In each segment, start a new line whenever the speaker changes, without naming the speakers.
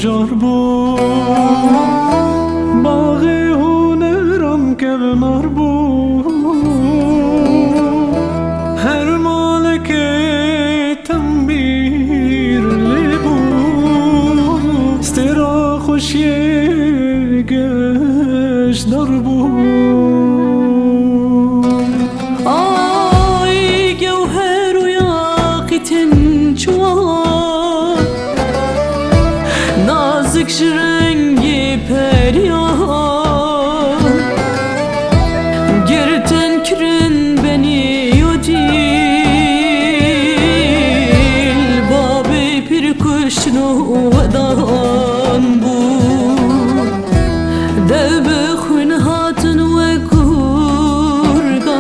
جربو باغ هنرم کلنار بو هر مالک تنبیر لبو استرا خوشی گش دار بو
آی گوهر و یاقیتن çuval nazik rengi peryan girten kirin beni yodil babi pir kuşnu vedan bu devbe khun hatın ve kurgan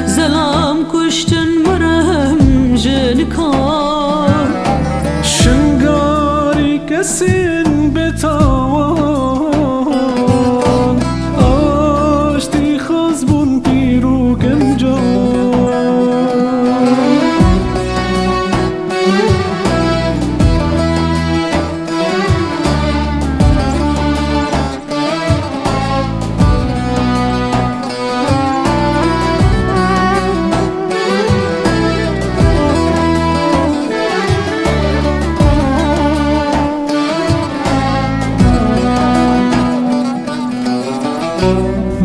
zelam kuştun merhem jenikar
شنگاری کسین بتوان آشتی خزبون پیرو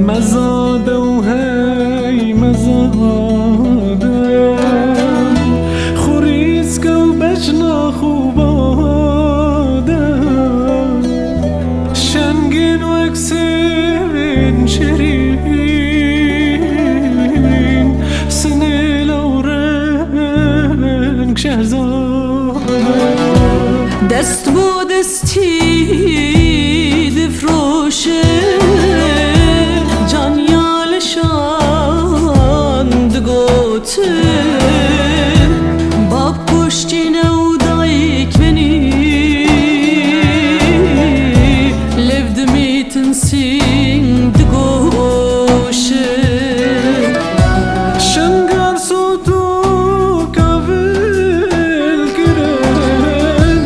مزاده و هی مزاده خوریز که و بجنا خوباده شنگین و اکسین شیرین سنیل و رنگ شهزاده
دست bu desti difroşe can yalışan dgotin bab kuştine udayk beni levdimitin sin dgoşe
شنگر سوتو کاول کرن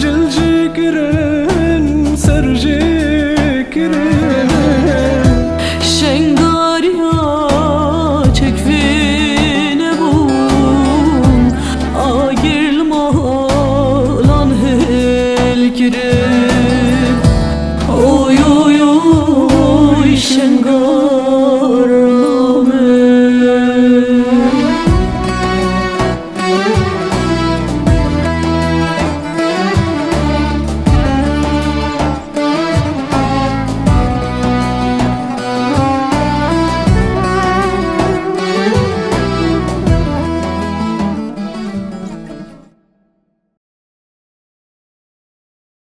جلجی کرن سرجی کرن
Şengarya çekvine bun Agirl malan helkirin Oy oy oy Şengarya